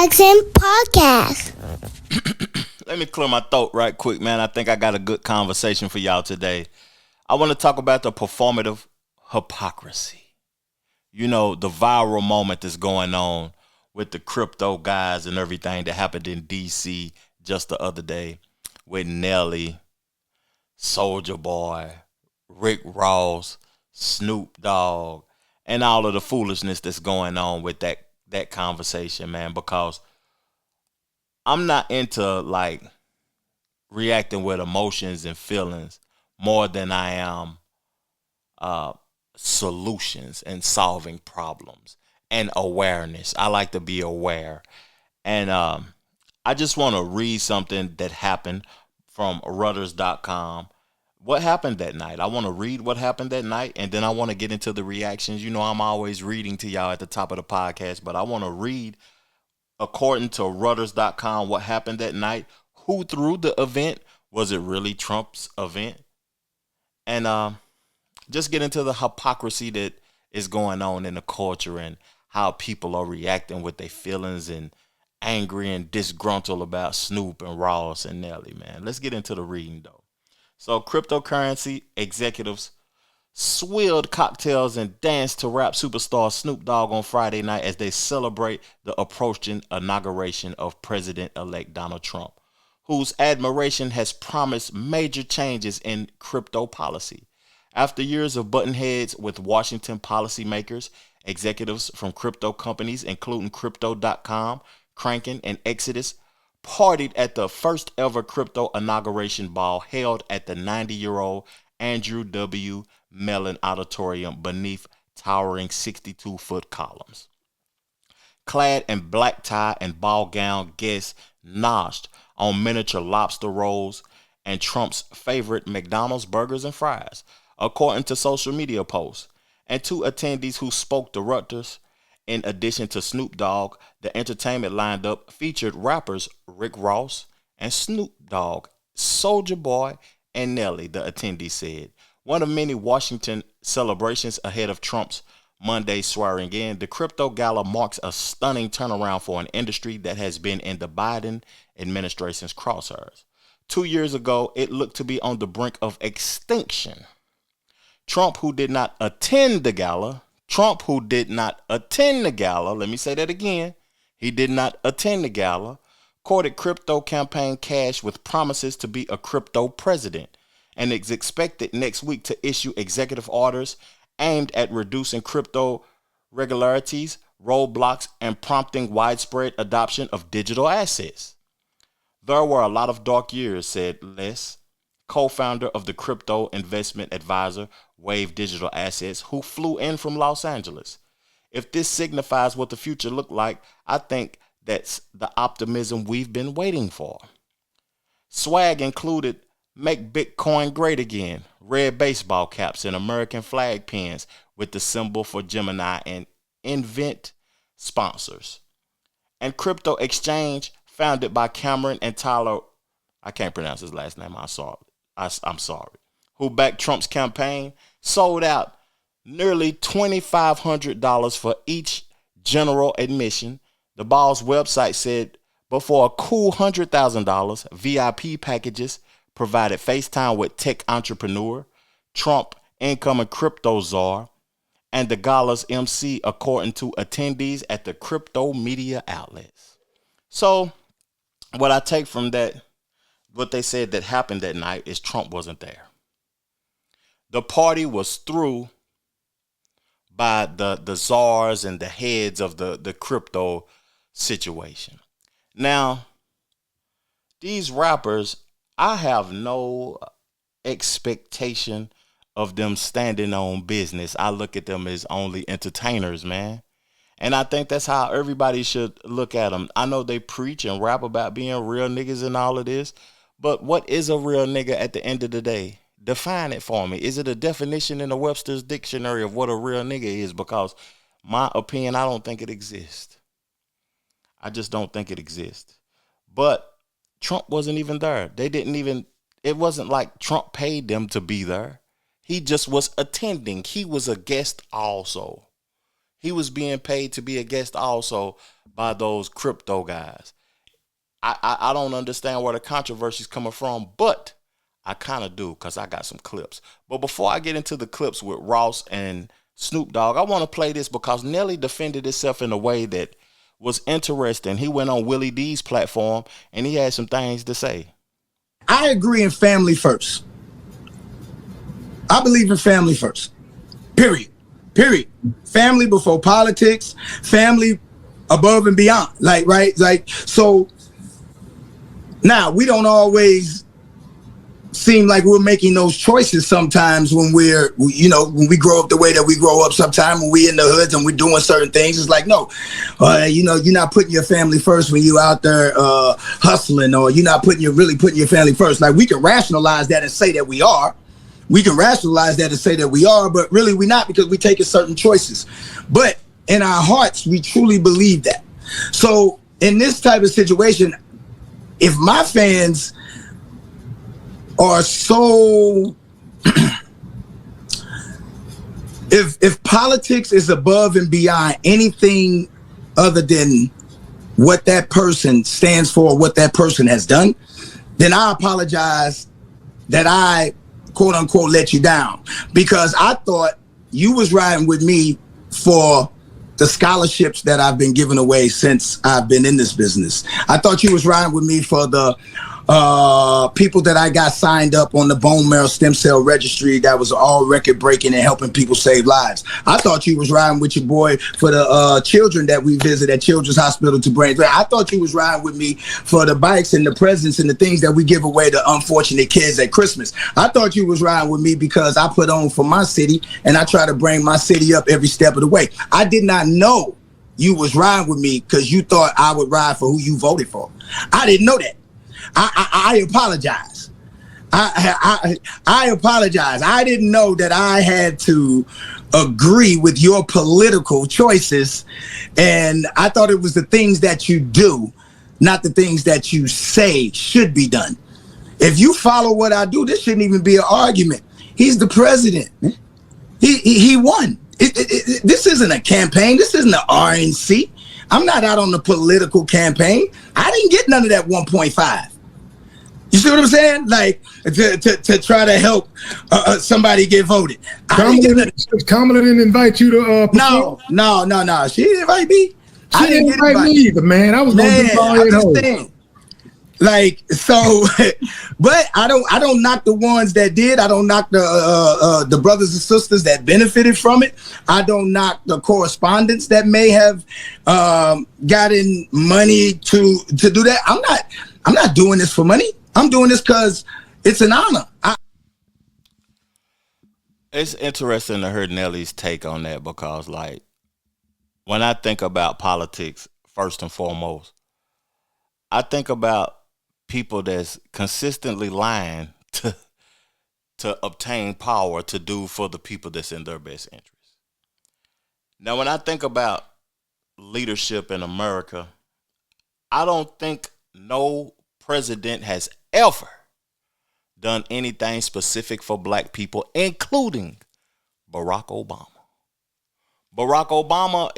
Jackson Podcast. Let me clear my throat right quick, man. I think I got a good conversation for y'all today. I want to talk about the performative hypocrisy. You know, the viral moment that's going on with the crypto guys and everything that happened in D.C. just the other day with Nelly, Soldier Boy, Rick Ross, Snoop Dogg, and all of the foolishness that's going on with that conversation, man, because I'm not into like reacting with emotions and feelings more than I am solutions and solving problems and awareness. I like to be aware. And I just want to read something that happened from Reuters.com. What happened that night? I want to read what happened that night, and then I want to get into the reactions. You know, I'm always reading to y'all at the top of the podcast, but I want to read, according to Reuters.com, what happened that night. Who threw the event? Was it really Trump's event? And just get into the hypocrisy that is going on in the culture and how people are reacting with their feelings and angry and disgruntled about Snoop and Ross and Nelly, man. Let's get into the reading, though. So cryptocurrency executives swilled cocktails and danced to rap superstar Snoop Dogg on Friday night as they celebrate the approaching inauguration of President-elect Donald Trump, whose admiration has promised major changes in crypto policy. After years of button heads with Washington policymakers, executives from crypto companies, including Crypto.com, Kraken, and Exodus, partied at the first ever crypto inauguration ball held at the 90-year-old Andrew W. Mellon Auditorium beneath towering 62-foot columns. Clad in black tie and ball gown, guests noshed on miniature lobster rolls and Trump's favorite McDonald's burgers and fries, according to social media posts. And two attendees who spoke to Reuters. In addition to Snoop Dogg, the entertainment lineup featured rappers Rick Ross and Snoop Dogg, Soldier Boy, and Nelly, the attendee said. One of many Washington celebrations ahead of Trump's Monday swearing in, the crypto gala marks a stunning turnaround for an industry that has been in the Biden administration's crosshairs. 2 years ago, it looked to be on the brink of extinction. Trump, who did not attend the gala, let me say that again, he did not attend the gala, courted crypto campaign cash with promises to be a crypto president, and is expected next week to issue executive orders aimed at reducing crypto regularities, roadblocks, and prompting widespread adoption of digital assets. There were a lot of dark years, said Les, co-founder of the crypto investment advisor Wave Digital Assets, who flew in from Los Angeles. If this signifies what the future looked like, I think that's the optimism we've been waiting for. Swag included Make Bitcoin Great Again, red baseball caps, and American flag pins with the symbol for Gemini and Invent sponsors. And crypto exchange founded by Cameron and Tyler, I can't pronounce his last name, I'm sorry, who backed Trump's campaign, sold out nearly $2,500 for each general admission. The ball's website said, but for a cool $100,000, VIP packages provided FaceTime with tech entrepreneur, Trump incoming crypto czar, and the gala's MC, according to attendees at the crypto media outlets. So what I take from that, what they said that happened that night, is Trump wasn't there. The party was through by the czars and the heads of the crypto situation. Now, these rappers, I have no expectation of them standing on business. I look at them as only entertainers, man. And I think that's how everybody should look at them. I know they preach and rap about being real niggas and all of this, but what is a real nigga at the end of the day? Define it for me. Is it a definition in the Webster's dictionary of what a real nigga is? Because my opinion, I don't think it exists. I just don't think it exists. But Trump wasn't even there. It wasn't like Trump paid them to be there. He just was attending. He was a guest also. he was being paid to be a guest also by those crypto guys. I don't understand where the controversy is coming from, but I kind of do because I got some clips. But before I get into the clips with Ross and Snoop Dogg, I want to play this because Nelly defended himself in a way that was interesting. He went on Willie D's platform and he had some things to say. I agree in family first. I believe in family first. Period. Period. Family before politics. Family above and beyond. Like, right? Like, so now we don't always seem like we're making those choices sometimes when when we grow up the way that we grow up. Sometimes when we in the hoods and we're doing certain things, it's like, no, you're not putting your family first when you out there hustling, or you're not really putting your family first. Like, we can rationalize that and say that we are. We can rationalize that and say that we are, but really we're not, because we're taking certain choices. But in our hearts, we truly believe that. So in this type of situation, if my fans are so if politics is above and beyond anything other than what that person stands for, what that person has done, then I apologize that I quote unquote let you down, because I thought you was riding with me for the scholarships that I've been giving away since I've been in this business. I thought you was riding with me for the people that I got signed up on the bone marrow stem cell registry that was all record breaking and helping people save lives. I thought you was riding with your boy for the children that we visit at Children's Hospital to Brain. I thought you was riding with me for the bikes and the presents and the things that we give away to unfortunate kids at Christmas. I thought you was riding with me because I put on for my city and I try to bring my city up every step of the way. I did not know you was riding with me because you thought I would ride for who you voted for. I didn't know that. I apologize. I apologize. I didn't know that I had to agree with your political choices, and I thought it was the things that you do, not the things that you say should be done. If you follow what I do, this shouldn't even be an argument. He's the president. He won. This isn't a campaign. This isn't an RNC. I'm not out on the political campaign. I didn't get none of that 1.5. You see what I'm saying? Like, to try to help somebody get voted. Kamala didn't invite you to No. She didn't invite me. She didn't invite me either, man. I was going to do all at home. Like, so, but I don't knock the ones that did. I don't knock the brothers and sisters that benefited from it. I don't knock the correspondents that may have gotten money to do that. I'm not doing this for money. I'm doing this because it's an honor. It's interesting to hear Nelly's take on that, because, like, when I think about politics, first and foremost, I think about people that's consistently lying to obtain power to do for the people that's in their best interest. Now, when I think about leadership in America, I don't think no president has ever done anything specific for black people, including Barack Obama. Barack Obama,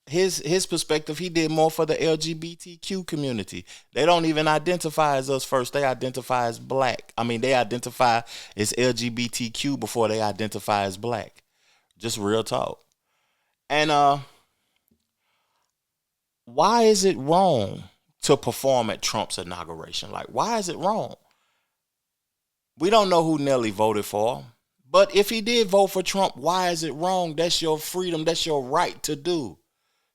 his perspective, he did more for the LGBTQ community. They don't even identify as us first. They identify as black. I mean, they identify as LGBTQ before they identify as black. Just real talk. And why is it wrong to perform at Trump's inauguration? Like, why is it wrong? We don't know who Nelly voted for, but if he did vote for Trump, why is it wrong? That's your freedom. That's your right to do.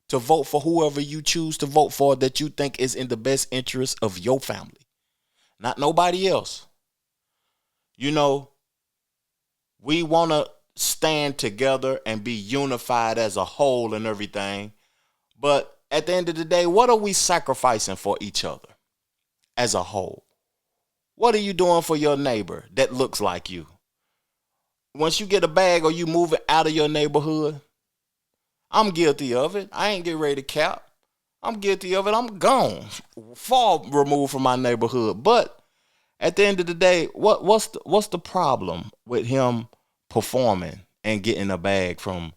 To vote for whoever you choose to vote for that you think is in the best interest of your family, not nobody else. You know, we want to stand together and be unified as a whole and everything. But at the end of the day, what are we sacrificing for each other as a whole? What are you doing for your neighbor that looks like you? Once you get a bag or you move it out of your neighborhood, I'm guilty of it. I ain't get ready to cap. I'm guilty of it. I'm gone, far removed from my neighborhood. But at the end of the day, what's the problem with him performing and getting a bag from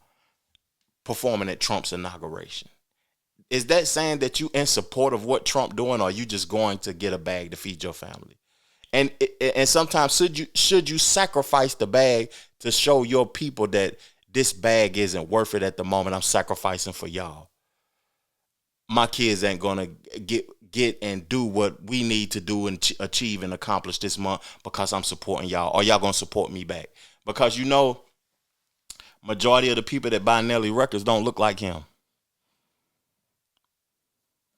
performing at Trump's inauguration. Is that saying that you in support of what Trump doing, or are you just going to get a bag to feed your family? And sometimes should you sacrifice the bag to show your people that this bag isn't worth it at the moment? I'm sacrificing for y'all. My kids ain't gonna get and do what we need to do and achieve and accomplish this month because I'm supporting y'all. Or y'all gonna support me back? Because majority of the people that buy Nelly records don't look like him.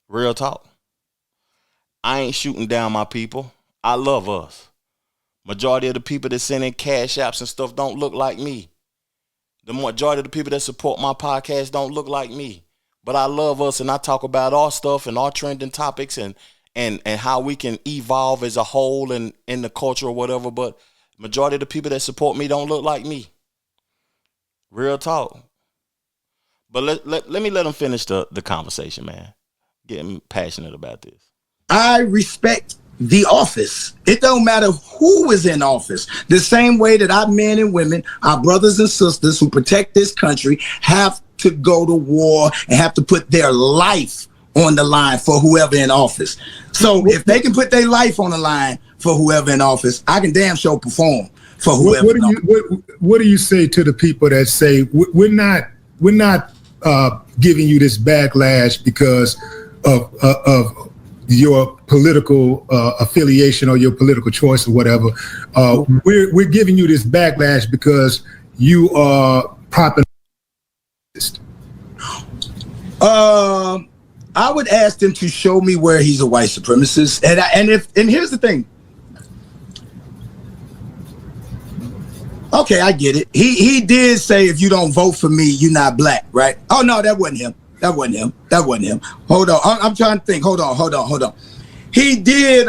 Real talk. I ain't shooting down my people. I love us. Majority of the people that send in cash apps and stuff don't look like me. The majority of the people that support my podcast don't look like me. But I love us, and I talk about our stuff and our trending topics and how we can evolve as a whole and in the culture or whatever. But majority of the people that support me don't look like me. Real talk. But let me let them finish the conversation, man. Getting passionate about this. I respect the office. It don't matter who is in office. The same way that our men and women, our brothers and sisters who protect this country have to go to war and have to put their life on the line for whoever in office. So if they can put their life on the line for whoever in office, I can damn sure perform for whoever. What do you say to the people that say we're not giving you this backlash because of your political affiliation or your political choice or whatever? We're giving you this backlash because you are propping. I would ask them to show me where he's a white supremacist, and here's the thing. Okay, I get it. He did say if you don't vote for me, you're not black, right? Oh no, that wasn't him. Hold on, I'm trying to think. Hold on. He did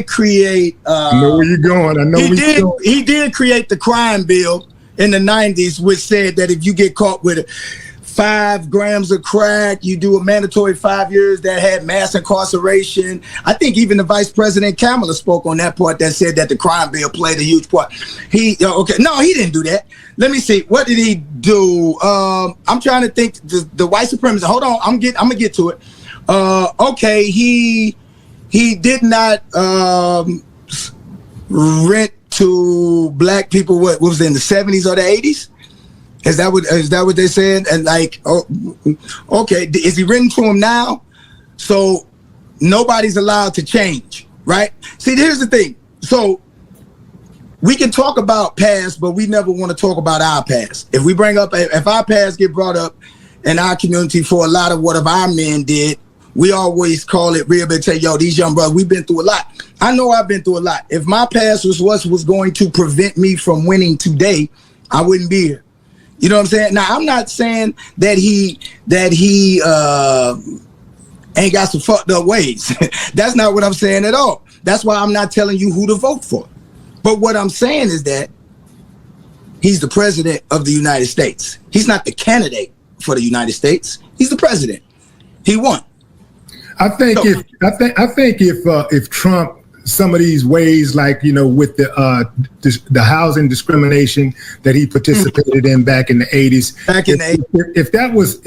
create. I know where you're going. He did create the crime bill in the 90s, which said that if you get caught with 5 grams of crack, you do a mandatory 5 years. That had mass incarceration. I think even the Vice President Kamala spoke on that part that said that the crime bill played a huge part. He didn't do that. Let me see. What did he do? I'm trying to think. The white supremacist. Hold on. I'm gonna get to it. Okay. He did not rent to black people. What was it, in the 70s or the 80s? Is that what they said? And okay, is he written to him now? So nobody's allowed to change, right? See, here's the thing. So we can talk about past, but we never want to talk about our past. If our past get brought up in our community for a lot of what our men did, we always call it rehabilitation. Yo, these young brothers, we've been through a lot. I know I've been through a lot. If my past was what was going to prevent me from winning today, I wouldn't be here. You know what I'm saying? Now, I'm not saying that he ain't got some fucked up ways. That's not what I'm saying at all. That's why I'm not telling you who to vote for. But what I'm saying is that he's the president of the United States. He's not the candidate for the United States. He's the president. He won. I think if Trump, some of these ways, like, with the housing discrimination that he participated in back in the 80s, if that was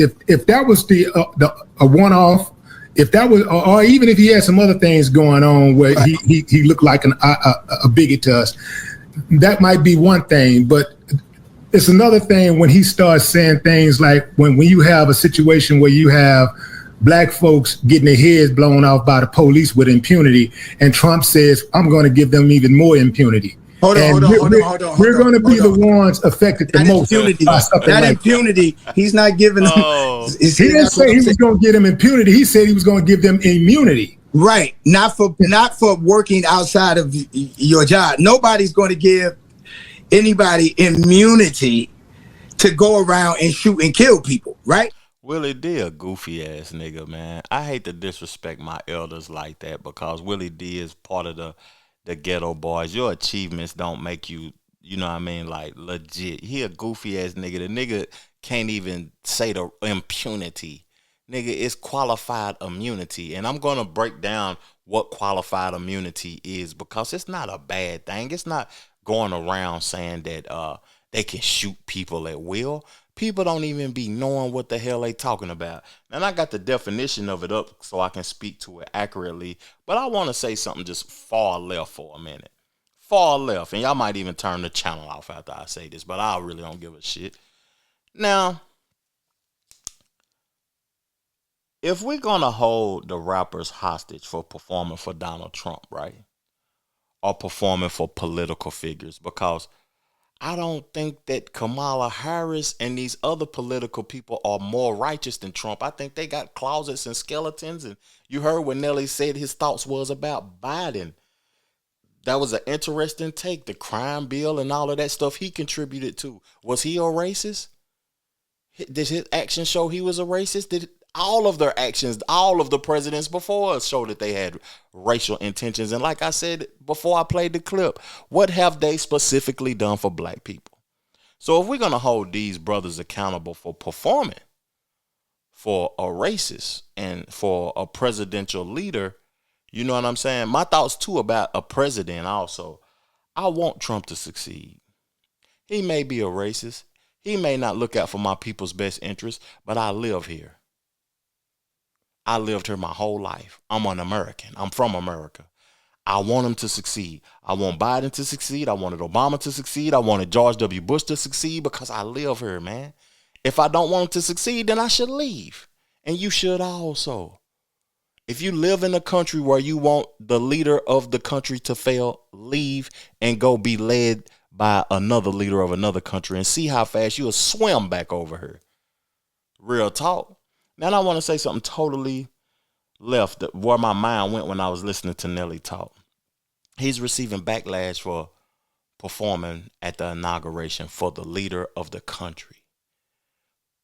a one-off, if that was, or even if he had some other things going on where he looked like a bigot to us, that might be one thing. But it's another thing when he starts saying things like when you have a situation where you have black folks getting their heads blown off by the police with impunity, and Trump says, I'm going to give them even more impunity. Hold on. We're going to be the ones affected the most. Impunity, he's not giving them. He didn't say he was going to give them impunity. He said he was going to give them immunity. Right. Not for working outside of your job. Nobody's going to give anybody immunity to go around and shoot and kill people, right? Willie D a goofy ass nigga, man. I hate to disrespect my elders like that because Willie D is part of the ghetto boys. Your achievements don't make you, you know what I mean, like legit. He a goofy ass nigga. The nigga can't even say the impunity. Nigga, it's qualified immunity. And I'm gonna break down what qualified immunity is because it's not a bad thing. It's not going around saying that they can shoot people at will. people don't even be knowing what the hell they talking about. And I got the definition of it up so I can speak to it accurately. But I want to say something just far left for a minute. Far left. And y'all might even turn the channel off after I say this, but I really don't give a shit. Now, if we're going to hold the rappers hostage for performing for Donald Trump, right? Or performing for political figures, because I don't think that Kamala Harris and these other political people are more righteous than Trump. I think they got closets and skeletons. And you heard what Nelly said his thoughts was about Biden. That was an interesting take. The crime bill and all of that stuff he contributed to. Was he a racist? Did his actions show he was a racist? Did all of their actions, all of the presidents before us show that they had racial intentions? And like I said before I played the clip, what have they specifically done for black people? So if we're going to hold these brothers accountable for performing for a racist and for a presidential leader, you know what I'm saying? My thoughts too about a president also. I want Trump to succeed. He may be a racist. He may not look out for my people's best interests, but I live here. I lived here my whole life. I'm an American. I'm from America. I want him to succeed. I want Biden to succeed. I wanted Obama to succeed. I wanted George W. Bush to succeed because I live here, man. If I don't want him to succeed, then I should leave. And you should also. If you live in a country where you want the leader of the country to fail, leave and go be led by another leader of another country and see how fast you'll swim back over here. Real talk. Now I want to say something totally left where my mind went when I was listening to Nelly talk. He's receiving backlash for performing at the inauguration for the leader of the country,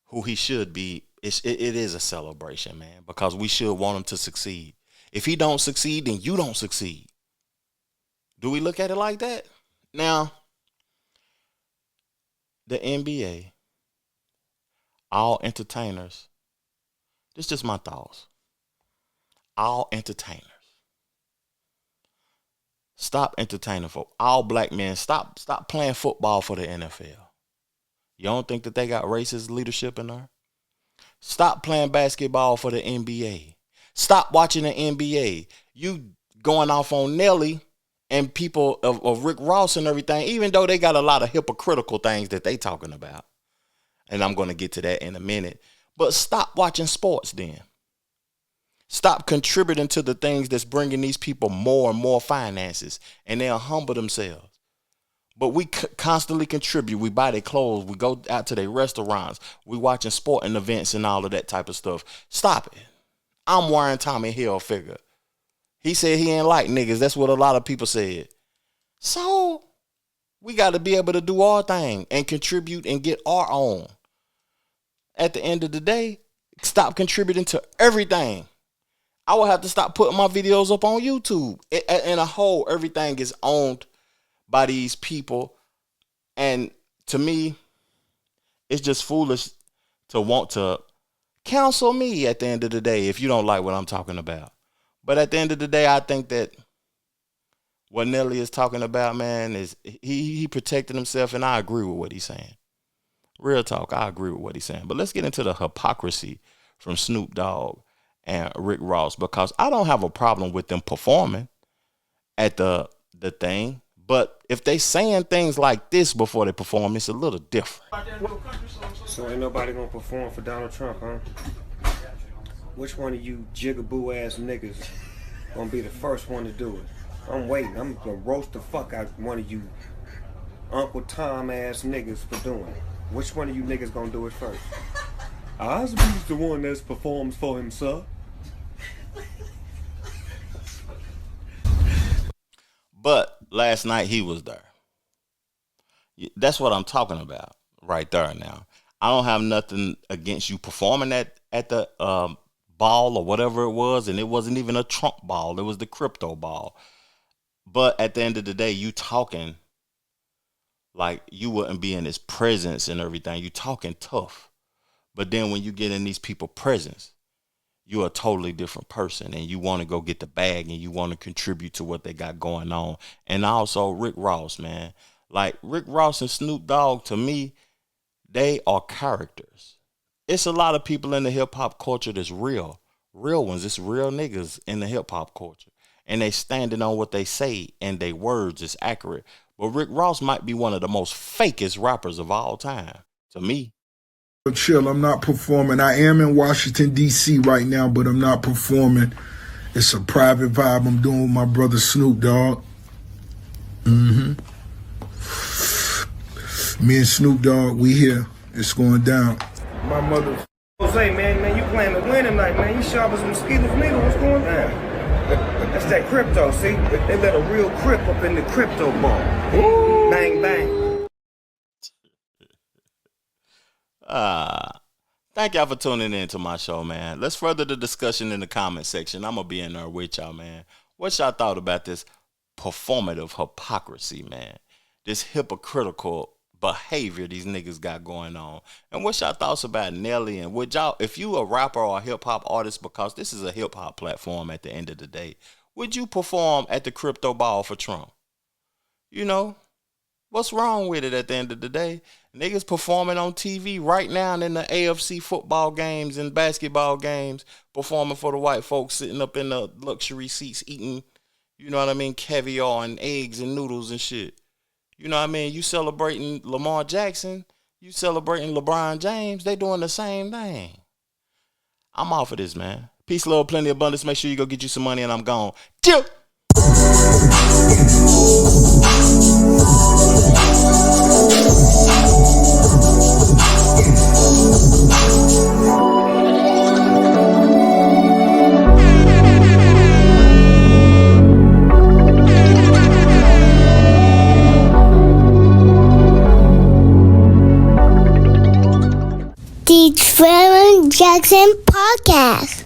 who he should be. It is a celebration, man, because we should want him to succeed. If he don't succeed, then you don't succeed. Do we look at it like that? Now, the NBA, all entertainers, this is just my thoughts. All entertainers, stop entertaining for all black men. Stop playing football for the NFL. You don't think that they got racist leadership in there? Stop playing basketball for the NBA. Stop watching the NBA. You going off on Nelly and people of Rick Ross and everything, even though they got a lot of hypocritical things that they talking about. And I'm going to get to that in a minute. But stop watching sports then. Stop contributing to the things that's bringing these people more and more finances, and they'll humble themselves. But we constantly contribute. We buy their clothes. We go out to their restaurants. We watching sporting events and all of that type of stuff. Stop it. I'm wearing Tommy Hilfiger. He said he ain't like niggas. That's what a lot of people said. So we got to be able to do our thing and contribute and get our own. At the end of the day, stop contributing to everything. I will have to stop putting my videos up on YouTube. In a whole, everything is owned by these people. And to me, it's just foolish to want to counsel me at the end of the day if you don't like what I'm talking about. But at the end of the day, I think that what Nelly is talking about, man, is he protected himself, and I agree with what he's saying. Real talk, I agree with what he's saying. But let's get into the hypocrisy from Snoop Dogg and Rick Ross, because I don't have a problem with them performing at the thing. But if they saying things like this before they perform, it's a little different. So ain't nobody gonna perform for Donald Trump, huh? Which one of you jigaboo ass niggas gonna be the first one to do it? I'm waiting. I'm gonna roast the fuck out one of you Uncle Tom ass niggas for doing it. Which one of you niggas gonna do it first? Osby's the one that performs for himself. But last night he was there. That's what I'm talking about right there now. I don't have nothing against you performing at the ball or whatever it was. And it wasn't even a Trump ball. It was the crypto ball. But at the end of the day, you talking like you wouldn't be in his presence and everything. You talking tough. But then when you get in these people's presence, you're a totally different person, and you want to go get the bag, and you want to contribute to what they got going on. And also Rick Ross, man. Like Rick Ross and Snoop Dogg, to me, They are characters. It's a lot of people in the hip hop culture that's real ones. It's real niggas in the hip hop culture, and they standing on what they say, and their words is accurate. But Rick Ross might be one of the most fakest rappers of all time to me. Chill, I'm not performing. I am in Washington, D.C. right now, but I'm not performing. It's a private vibe I'm doing with my brother Snoop Dogg. Me and Snoop Dogg, we here. It's going down. My mother. Jose, man, you playing to win tonight, man. You sharp as mosquitoes needle. What's going down? That's that crypto, see? They let a real crip up in the crypto ball. Ooh. Bang, bang. Thank y'all for tuning in to my show, man. Let's further the discussion in the comment section. I'm going to be in there with y'all, man. What y'all thought about this performative hypocrisy, man? This hypocritical behavior these niggas got going on. And what's y'all thoughts about Nelly? And would y'all, if you a rapper or a hip-hop artist, because this is a hip-hop platform at the end of the day, would you perform at the crypto ball for Trump? You know, what's wrong with it at the end of the day? Niggas performing on TV right now in the AFC football games and basketball games, performing for the white folks sitting up in the luxury seats eating, you know what I mean, caviar and eggs and noodles and shit. You know what I mean? You celebrating Lamar Jackson, you celebrating LeBron James, they doing the same thing. I'm off of this, man. Peace, love, plenty, abundance. Make sure you go get you some money and I'm gone. Chill. The Trevor Jackson Podcast.